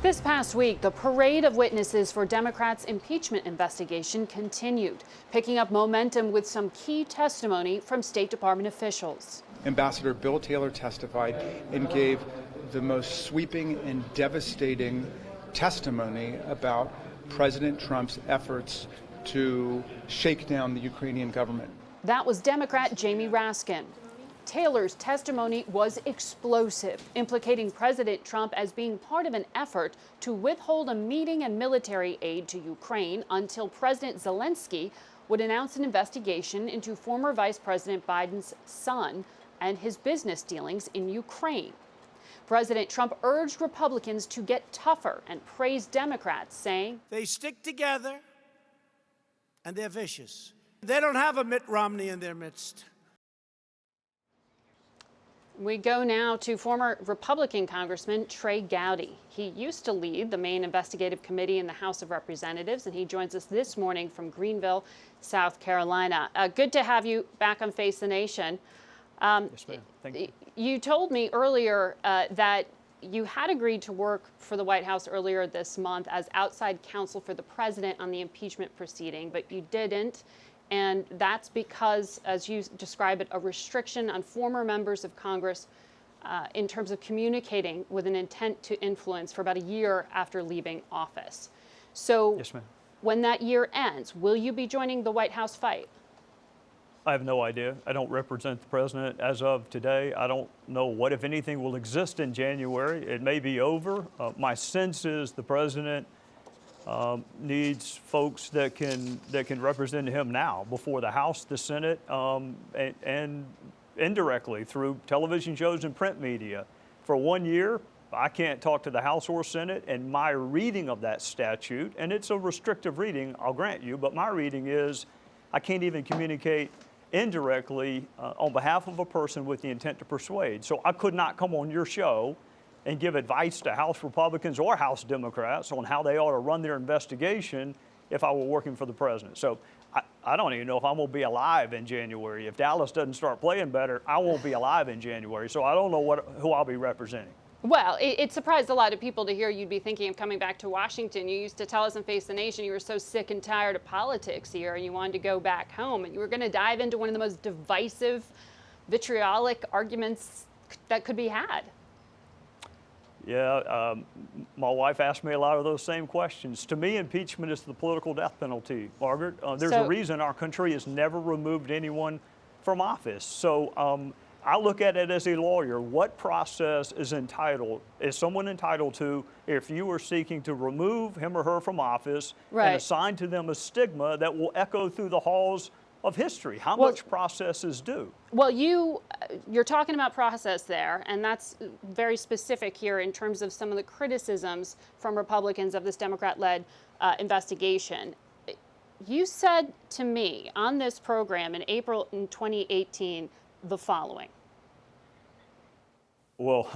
This past week, the parade of witnesses for Democrats' impeachment investigation continued, picking up momentum with some key testimony from State Department officials. Ambassador Bill Taylor testified and gave the most sweeping and devastating testimony about President Trump's efforts to shake down the Ukrainian government. That was Democrat Jamie Raskin. Taylor's testimony was explosive, implicating President Trump as being part of an effort to withhold a meeting and military aid to Ukraine until President Zelensky would announce an investigation into former Vice President Biden's son and his business dealings in Ukraine. President Trump urged Republicans to get tougher and praised Democrats, saying, "They stick together and they're vicious. They don't have a Mitt Romney in their midst." We go now to former Republican Congressman Trey Gowdy. He used to lead the main investigative committee in the House of Representatives, and he joins us this morning from Greenville, South Carolina. Good to have you back on Face the Nation. Yes, ma'am. Thank you. You told me earlier that you had agreed to work for the White House earlier this month as outside counsel for the president on the impeachment proceeding, but you didn't. And that's because, as you describe it, a restriction on former members of Congress in terms of communicating with an intent to influence for about a year after leaving office. So Yes, ma'am. When that year ends, will you be joining the White House fight? I have no idea. I don't represent the president as of today. I don't know what, if anything, will exist in January. It may be over. My sense is the president needs folks that can represent him now before the House, the Senate, and indirectly through television shows and print media. For 1 year, I can't talk to the House or Senate, and my reading of that statute, and it's a restrictive reading, I'll grant you, but my reading is I can't even communicate indirectly on behalf of a person with the intent to persuade. So I could not come on your show and give advice to House Republicans or House Democrats on how they ought to run their investigation if I were working for the president. So I don't even know if I'm going to be alive in January. If Dallas doesn't start playing better, I won't be alive in January. So I don't know who I'll be representing. Well, it surprised a lot of people to hear you'd be thinking of coming back to Washington. You used to tell us on Face the Nation you were so sick and tired of politics here and you wanted to go back home. And you were going to dive into one of the most divisive, vitriolic arguments that could be had. Yeah, my wife asked me a lot of those same questions. To me, impeachment is the political death penalty, Margaret. There's a reason our country has never removed anyone from office. So I look at it as a lawyer. What process is someone entitled to if you are seeking to remove him or her from office and assign to them a stigma that will echo through the halls of history? How much process is due? Well, you're talking about process there, and that's very specific here in terms of some of the criticisms from Republicans of this Democrat-led investigation. You said to me on this program in April in 2018 the following. Well,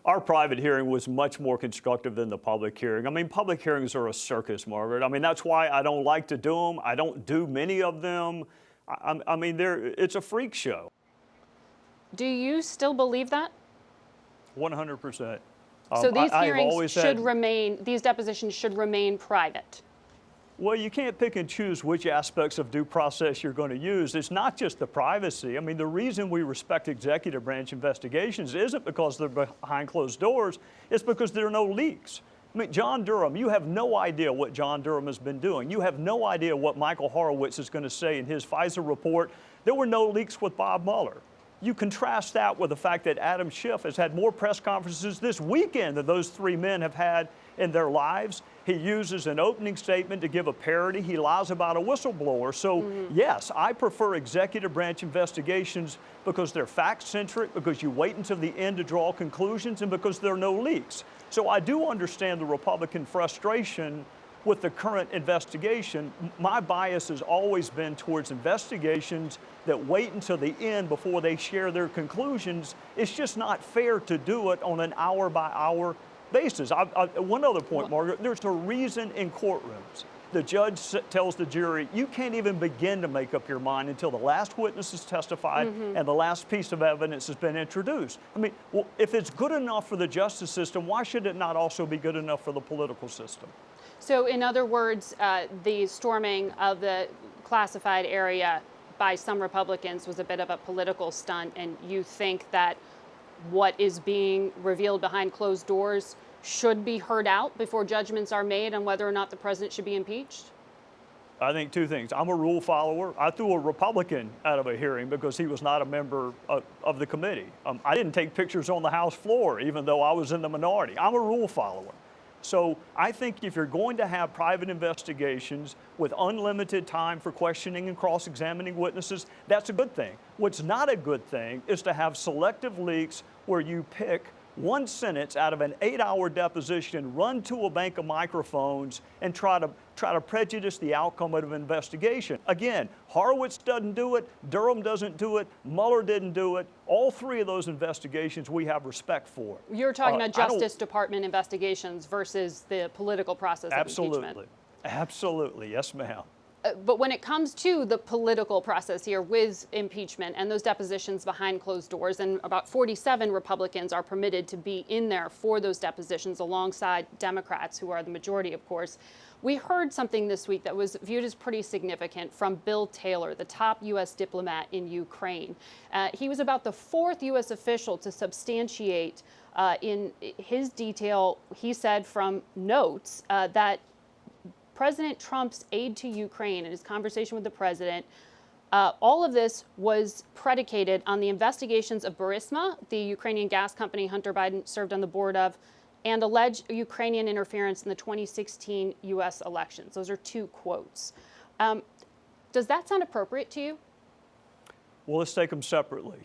our private hearing was much more constructive than the public hearing. I mean, public hearings are a circus, Margaret. I mean, that's why I don't like to do them. I don't do many of them. I mean, it's a freak show. Do you still believe that? 100%. So these hearings these depositions should remain private. Well, you can't pick and choose which aspects of due process you're going to use. It's not just the privacy. I mean, the reason we respect executive branch investigations isn't because they're behind closed doors. It's because there are no leaks. I mean, John Durham, you have no idea what John Durham has been doing. You have no idea what Michael Horowitz is going to say in his FISA report. There were no leaks with Bob Mueller. You contrast that with the fact that Adam Schiff has had more press conferences this weekend than those three men have had in their lives. He uses an opening statement to give a parody. He lies about a whistleblower. So, yes, I prefer executive branch investigations because they're fact-centric, because you wait until the end to draw conclusions, and because there are no leaks. So I do understand the Republican frustration with the current investigation. My bias has always been towards investigations that wait until the end before they share their conclusions. It's just not fair to do it on an hour-by-hour basis. One other point, Margaret, there's a reason in courtrooms The judge tells the jury, you can't even begin to make up your mind until the last witness has testified and the last piece of evidence has been introduced. I mean, well, if it's good enough for the justice system, why should it not also be good enough for the political system? So in other words, the storming of the classified area by some Republicans was a bit of a political stunt, and you think that what is being revealed behind closed doors should be heard out before judgments are made on whether or not the president should be impeached? I think two things. I'm a rule follower. I threw a Republican out of a hearing because he was not a member of the committee. I didn't take pictures on the House floor, even though I was in the minority. I'm a rule follower. So I think if you're going to have private investigations with unlimited time for questioning and cross-examining witnesses, that's a good thing. What's not a good thing is to have selective leaks where you pick one sentence out of an 8-hour deposition, run to a bank of microphones, and try to prejudice the outcome of an investigation. Again, Horowitz doesn't do it, Durham doesn't do it, Mueller didn't do it. All three of those investigations we have respect for. You're talking about Justice Department investigations versus the political process of impeachment. Absolutely. Absolutely. Yes, ma'am. But when it comes to the political process here with impeachment and those depositions behind closed doors, and about 47 Republicans are permitted to be in there for those depositions alongside Democrats, who are the majority, of course. We heard something this week that was viewed as pretty significant from Bill Taylor, the top U.S. diplomat in Ukraine. He was about the fourth U.S. official to substantiate in his detail, he said from notes, that President Trump's aid to Ukraine and his conversation with the president, all of this was predicated on the investigations of Burisma, the Ukrainian gas company Hunter Biden served on the board of, and alleged Ukrainian interference in the 2016 U.S. elections. Those are two quotes. Does that sound appropriate to you? Well, let's take them separately.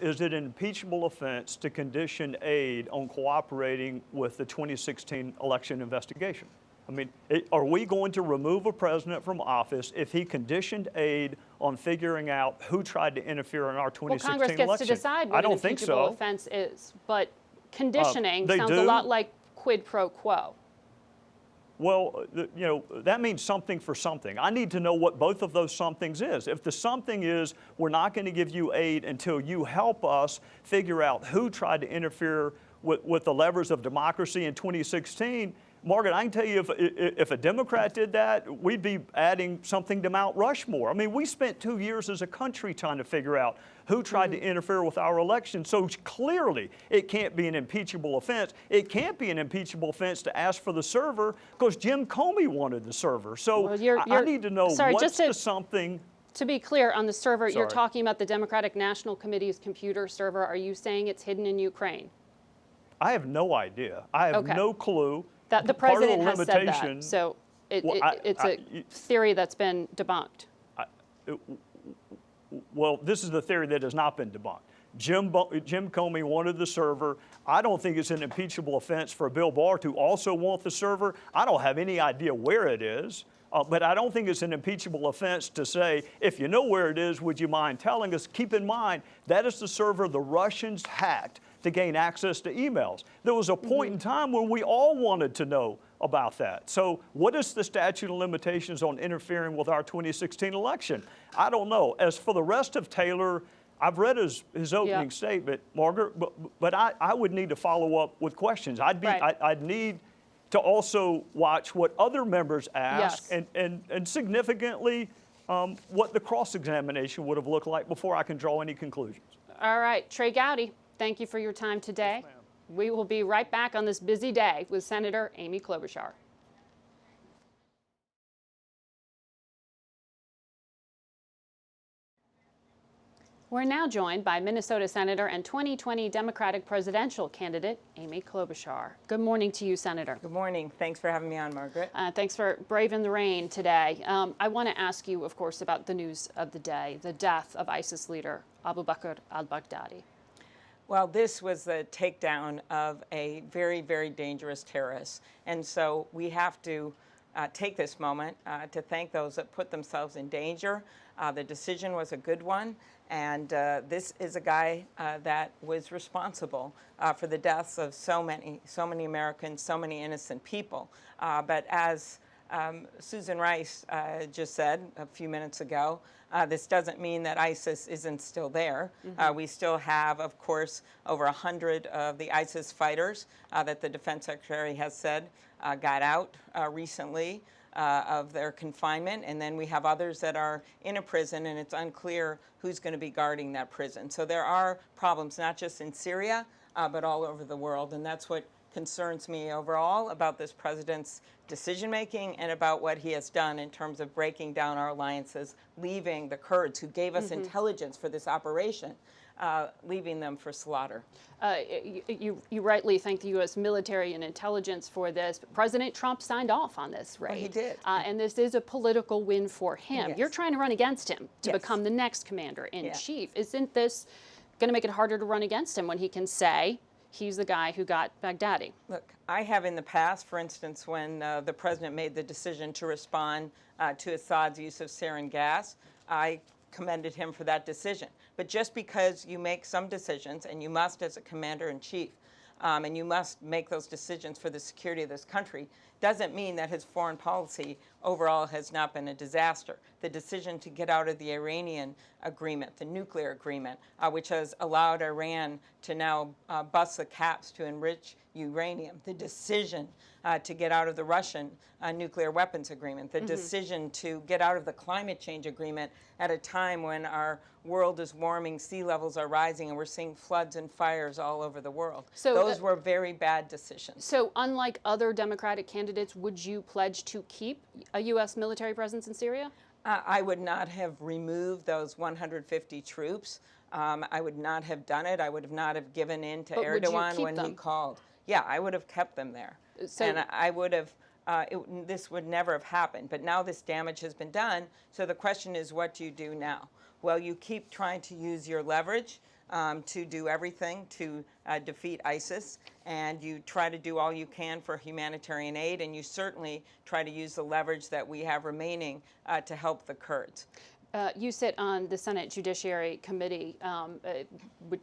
Is it an impeachable offense to condition aid on cooperating with the 2016 election investigation? I mean, are we going to remove a president from office if he conditioned aid on figuring out who tried to interfere in our 2016 election? Well, Congress gets to decide what an impeachable offense is, but conditioning sounds a lot like quid pro quo. Well, you know, that means something for something. I need to know what both of those somethings is. If the something is we're not going to give you aid until you help us figure out who tried to interfere with the levers of democracy in 2016, Margaret, I can tell you if a Democrat did that, we'd be adding something to Mount Rushmore. I mean, we spent 2 years as a country trying to figure out who tried to interfere with our election. So clearly, it can't be an impeachable offense. It can't be an impeachable offense to ask for the server because Jim Comey wanted the server. So well, I need to know what's the something. To be clear, on the server, you're talking about the Democratic National Committee's computer server. Are you saying it's hidden in Ukraine? I have no idea. I have no clue. That the president has said that, so it's a theory that's been debunked. Well, this is the theory that has not been debunked. Jim Comey wanted the server. I don't think it's an impeachable offense for Bill Barr to also want the server. I don't have any idea where it is, but I don't think it's an impeachable offense to say, if you know where it is, would you mind telling us? Keep in mind, that is the server the Russians hacked to gain access to emails. There was a point in time when we all wanted to know about that. So what is the statute of limitations on interfering with our 2016 election? I don't know. As for the rest of Taylor, I've read his opening statement, Margaret, but I would need to follow up with questions. I'd need to also watch what other members ask and significantly what the cross-examination would have looked like before I can draw any conclusions. All right, Trey Gowdy, thank you for your time today. Yes, we will be right back on this busy day with Senator Amy Klobuchar. We're now joined by Minnesota Senator and 2020 Democratic presidential candidate, Amy Klobuchar. Good morning to you, Senator. Good morning. Thanks for having me on, Margaret. Thanks for braving the rain today. I want to ask you, of course, about the news of the day, the death of ISIS leader Abu Bakr al-Baghdadi. Well, this was the takedown of a very, very dangerous terrorist. And so we have to take this moment to thank those that put themselves in danger. The decision was a good one. And this is a guy that was responsible for the deaths of so many Americans, so many innocent people. But as Susan Rice just said a few minutes ago, this doesn't mean that ISIS isn't still there. We still have, of course, over 100 of the ISIS fighters that the Defense Secretary has said got out recently of their confinement, and then we have others that are in a prison, and it's unclear who's going to be guarding that prison. So there are problems not just in Syria, but all over the world, and that's what concerns me overall about this president's decision-making and about what he has done in terms of breaking down our alliances, leaving the Kurds, who gave us intelligence for this operation, leaving them for slaughter. You rightly thank the U.S. military and intelligence for this. But President Trump signed off on this raid. Well, he did. And this is a political win for him. Yes. You're trying to run against him to Yes. become the next commander-in-chief. Yeah. Isn't this going to make it harder to run against him when he can say he's the guy who got Baghdadi? Look, I have in the past, for instance, when the president made the decision to respond to Assad's use of sarin gas, I commended him for that decision. But just because you make some decisions, and you must as a commander-in-chief, and you must make those decisions for the security of this country, doesn't mean that his foreign policy overall has not been a disaster. The decision to get out of the Iranian agreement, the nuclear agreement, which has allowed Iran to now bust the caps to enrich uranium, the decision to get out of the Russian nuclear weapons agreement, the decision to get out of the climate change agreement at a time when our world is warming, sea levels are rising, and we're seeing floods and fires all over the world. So, those were very bad decisions. So unlike other Democratic candidates, would you pledge to keep a U.S. military presence in Syria? I would not have removed those 150 troops. I would not have done it. I would not have given in to Erdogan when he called. Yeah, I would have kept them there. So, and I would have, this would never have happened. But now this damage has been done. So the question is, what do you do now? Well, you keep trying to use your leverage to do everything to defeat ISIS, and you try to do all you can for humanitarian aid, and you certainly try to use the leverage that we have remaining to help the Kurds. You sit on the Senate Judiciary Committee,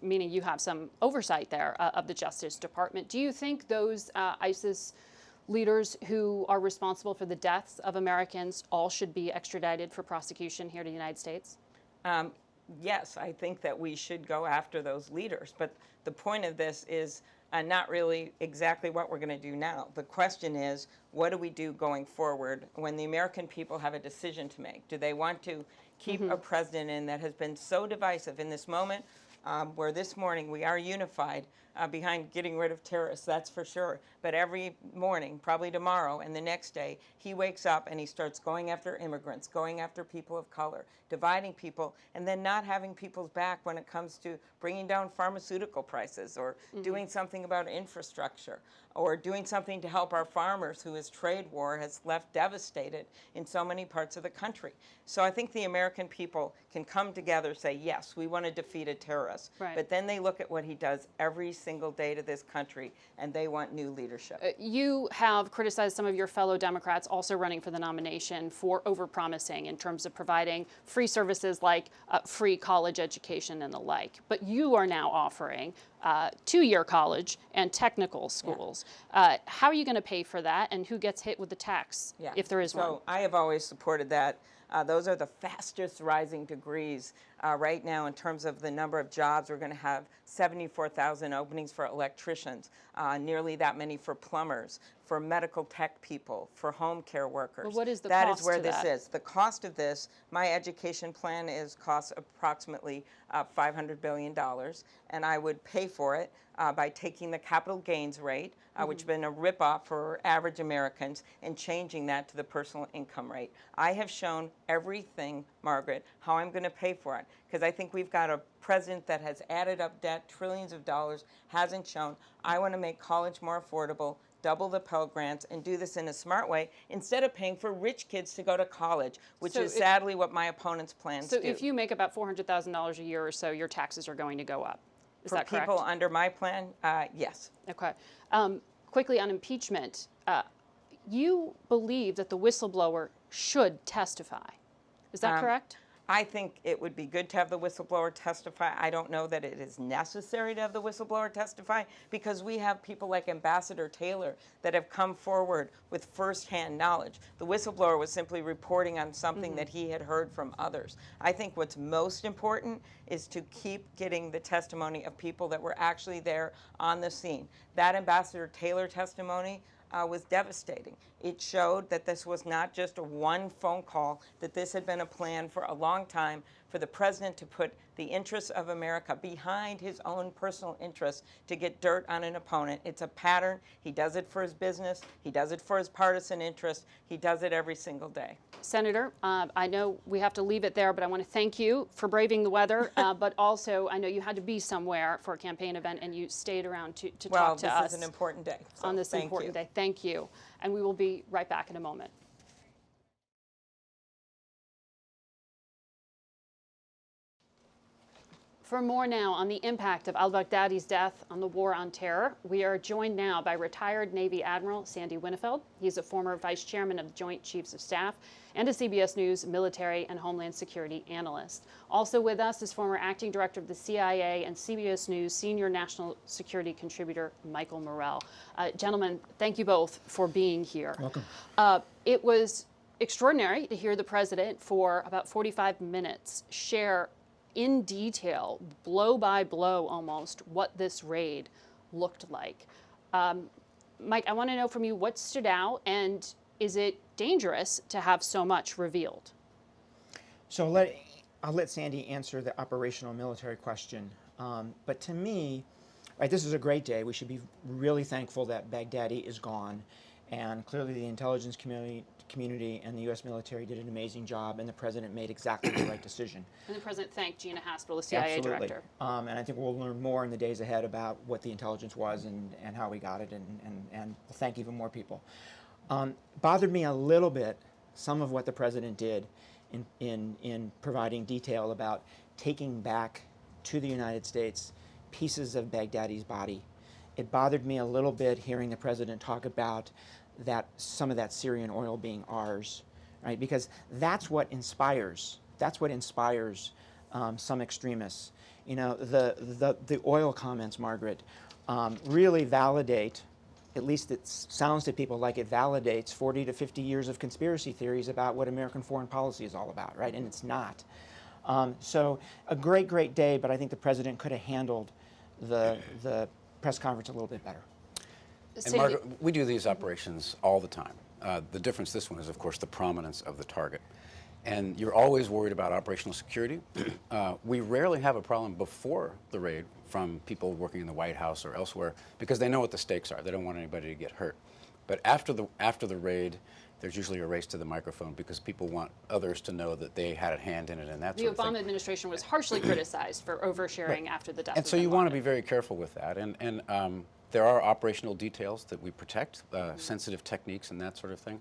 meaning you have some oversight there of the Justice Department. Do you think those ISIS leaders who are responsible for the deaths of Americans all should be extradited for prosecution here to the United States? Yes, I think that we should go after those leaders. But the point of this is not really exactly what we're going to do now. The question is, what do we do going forward when the American people have a decision to make? Do they want to keep a president in that has been so divisive in this moment, where this morning we are unified behind getting rid of terrorists, that's for sure. But every morning, probably tomorrow and the next day, he wakes up and he starts going after immigrants, going after people of color, dividing people, and then not having people's back when it comes to bringing down pharmaceutical prices or doing something about infrastructure or doing something to help our farmers who his trade war has left devastated in so many parts of the country. So I think the American people can come together and say, yes, we want to defeat a terrorist. Right. But then they look at what he does every single day to this country, and they want new leadership. You have criticized some of your fellow Democrats also running for the nomination for overpromising in terms of providing free services like free college education and the like. But you are now offering two-year college and technical schools. Yeah. How are you going to pay for that, and who gets hit with the tax, if there is one? So I have always supported that. Those are the fastest rising degrees right now in terms of the number of jobs. We're going to have 74,000 openings for electricians, nearly that many for plumbers, for medical tech people, for home care workers. Well, what is the that cost is where to this that? is. The cost of this, my education plan costs approximately $500 billion, and I would pay for it by taking the capital gains rate, which has been a ripoff for average Americans, and changing that to the personal income rate. I have shown everything, Margaret, how I'm going to pay for it, because I think we've got a president that has added up debt, trillions of dollars, hasn't shown. I want to make college more affordable, double the Pell Grants, and do this in a smart way instead of paying for rich kids to go to college, which is sadly what my opponent's plans do. So if you make about $400,000 a year or so, your taxes are going to go up. Is that correct? For people under my plan, yes. Okay. Quickly on impeachment, you believe that the whistleblower should testify. Is that correct? I think it would be good to have the whistleblower testify. I don't know that it is necessary to have the whistleblower testify because we have people like Ambassador Taylor that have come forward with firsthand knowledge. The whistleblower was simply reporting on something that he had heard from others. I think what's most important is to keep getting the testimony of people that were actually there on the scene. That Ambassador Taylor testimony was devastating. It showed that this was not just a one phone call, that this had been a plan for a long time for the president to put the interests of America behind his own personal interests to get dirt on an opponent. It's a pattern. He does it for his business. He does it for his partisan interest. He does it every single day. Senator, I know we have to leave it there, but I want to thank you for braving the weather, but also I know you had to be somewhere for a campaign event and you stayed around to talk to us. Well, this is an important day. So on this important day. Thank you. And we will be right back in a moment. For more now on the impact of al-Baghdadi's death on the war on terror, we are joined now by retired Navy Admiral Sandy Winnefeld. He's a former vice chairman of the Joint Chiefs of Staff and a CBS News military and homeland security analyst. Also with us is former acting director of the CIA and CBS News senior national security contributor Michael Morell. Gentlemen, thank you both for being here. Welcome. It was extraordinary to hear the president for about 45 minutes share in detail, blow by blow almost, what this raid looked like. Mike, I want to know from you what stood out, and is it dangerous to have so much revealed? So I'll let Sandy answer the operational military question. But to me, right, this is a great day. We should be really thankful that Baghdadi is gone. And clearly the intelligence community and the U.S. military did an amazing job, and the president made exactly the right decision. And the president thanked Gina Haspel, the CIA director. And I think we'll learn more in the days ahead about what the intelligence was and how we got it, and we'll thank even more people. Bothered me a little bit some of what the president did in providing detail about taking back to the United States pieces of Baghdadi's body. It bothered me a little bit hearing the president talk about some of that Syrian oil being ours, right? Because that's what inspires some extremists. You know, the oil comments, Margaret, really validate, at least it sounds to people like it validates 40 to 50 years of conspiracy theories about what American foreign policy is all about, right? And it's not. So a great, great day, but I think the president could have handled the press conference a little bit better. And Margaret, we do these operations all the time. The difference this one is, of course, the prominence of the target. And you're always worried about operational security. We rarely have a problem before the raid from people working in the White House or elsewhere because they know what the stakes are. They don't want anybody to get hurt. But after the raid, there's usually a race to the microphone because people want others to know that they had a hand in it and that sort of thing. The Obama administration was harshly criticized for oversharing after the death of And so you want to be very careful with that. And there are operational details that we protect, sensitive techniques and that sort of thing.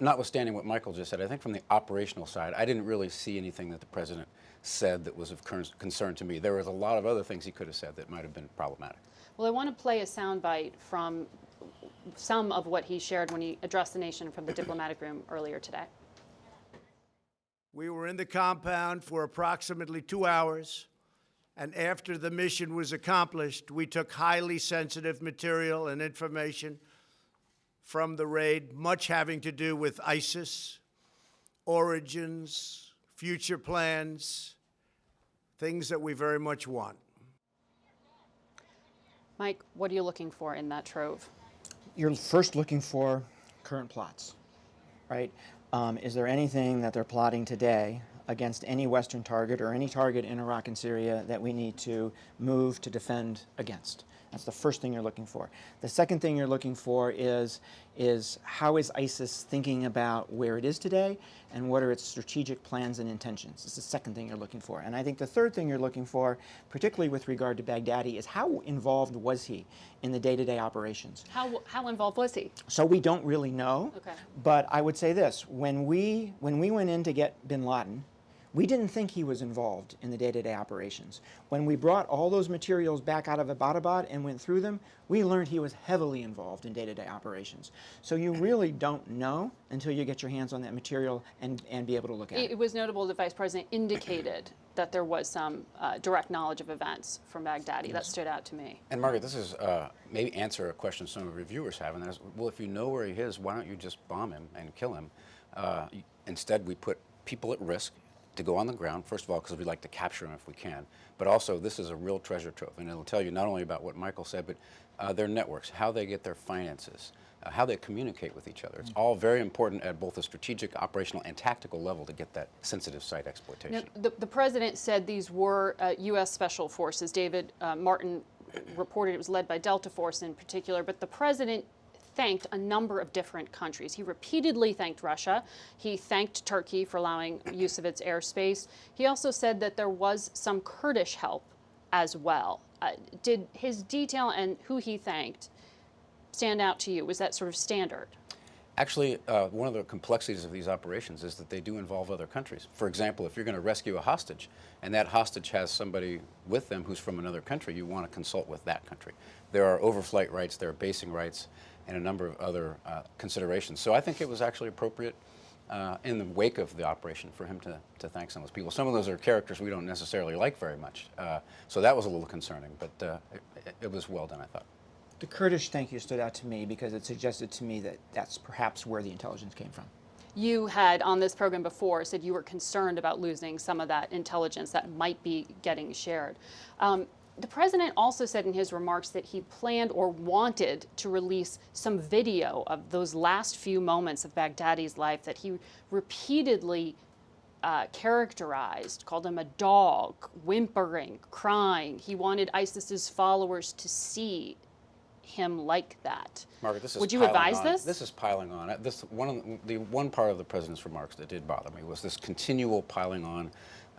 Notwithstanding what Michael just said, I think from the operational side, I didn't really see anything that the president said that was of concern to me. There was a lot of other things he could have said that might have been problematic. Well, I want to play a soundbite from some of what he shared when he addressed the nation from the diplomatic room earlier today. We were in the compound for approximately 2 hours, and after the mission was accomplished, we took highly sensitive material and information from the raid, much having to do with ISIS, origins, future plans, things that we very much want. Mike, what are you looking for in that trove? You're first looking for current plots, right? Is there anything that they're plotting today against any Western target or any target in Iraq and Syria that we need to move to defend against? That's the first thing you're looking for. The second thing you're looking for is how is ISIS thinking about where it is today and what are its strategic plans and intentions? It's the second thing you're looking for. And I think the third thing you're looking for, particularly with regard to Baghdadi, is how involved was he in the day-to-day operations? How involved was he? So we don't really know, Okay. but I would say this. When we went in to get bin Laden, We didn't think he was involved in the day-to-day operations. When we brought all those materials back out of Abbottabad and went through them, we learned he was heavily involved in day-to-day operations. So you really don't know until you get your hands on that material and be able to look at it. It was notable the Vice President indicated that there was some direct knowledge of events from Baghdadi. Yes. That stood out to me. And Margaret, this is maybe answer a question some of your viewers have, and that is, well, if you know where he is, why don't you just bomb him and kill him? Instead, we put people at risk to go on the ground, first of all, because we'd like to capture them if we can, but also this is a real treasure trove, and it'll tell you not only about what Michael said, but their networks, how they get their finances, how they communicate with each other. It's all very important at both a strategic, operational, and tactical level to get that sensitive site exploitation. Now, the President said these were U.S. Special Forces. David Martin reported it was led by Delta Force in particular, but the President thanked a number of different countries. He repeatedly thanked Russia. He thanked Turkey for allowing use of its airspace. He also said that there was some Kurdish help as well. Did his detail and who he thanked stand out to you? Was that sort of standard? Actually, one of the complexities of these operations is that they do involve other countries. For example, if you're going to rescue a hostage, and that hostage has somebody with them who's from another country, you want to consult with that country. There are overflight rights, there are basing rights, and a number of other considerations. So I think it was actually appropriate in the wake of the operation for him to thank some of those people. Some of those are characters we don't necessarily like very much. So that was a little concerning, but it was well done, I thought. The Kurdish thank you stood out to me because it suggested to me that that's perhaps where the intelligence came from. You had on this program before said you were concerned about losing some of that intelligence that might be getting shared. The President also said in his remarks that he planned or wanted to release some video of those last few moments of Baghdadi's life that he repeatedly characterized, called him a dog, whimpering, crying. He wanted ISIS's followers to see him like that. Margaret, this is Would you advise on. this? This is piling on. One part of the President's remarks that did bother me was this continual piling on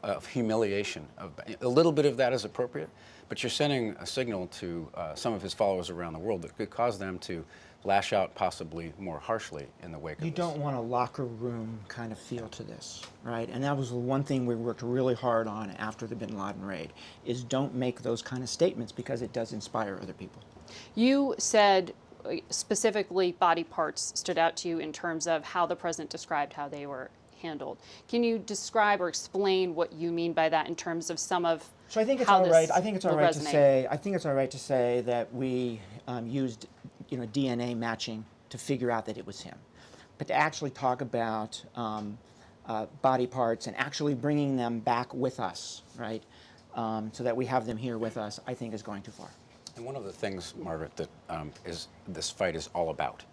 of humiliation. A little bit of that is appropriate, but you're sending a signal to some of his followers around the world that could cause them to lash out possibly more harshly in the wake of this. You don't want a locker room kind of feel to this, right? And that was the one thing we worked really hard on after the bin Laden raid, is don't make those kind of statements because it does inspire other people. You said specifically body parts stood out to you in terms of how the President described how they were handled. Can you describe or explain what you mean by that in terms of some of So I think it's how all this right. I think it's all right to resonate? say. I think it's all right to say that we used, DNA matching to figure out that it was him, but to actually talk about body parts and actually bringing them back with us, right, so that we have them here with us, I think is going too far. And one of the things, Margaret, that this fight is all about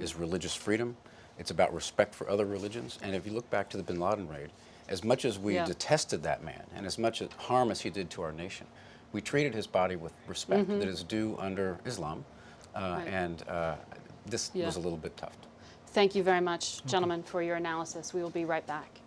is religious freedom. It's about respect for other religions. And if you look back to the bin Laden raid, as much as we detested that man and as much harm as he did to our nation, we treated his body with respect that is due under Islam. And this was a little bit tough. Thank you very much, gentlemen, for your analysis. We will be right back.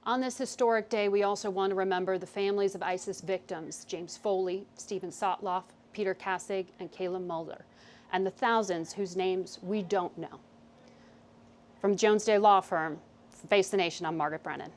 On this historic day, we also want to remember the families of ISIS victims, James Foley, Stephen Sotloff, Peter Kassig, and Kayla Mulder, and the thousands whose names we don't know. From Jones Day Law Firm, Face the Nation, I'm Margaret Brennan.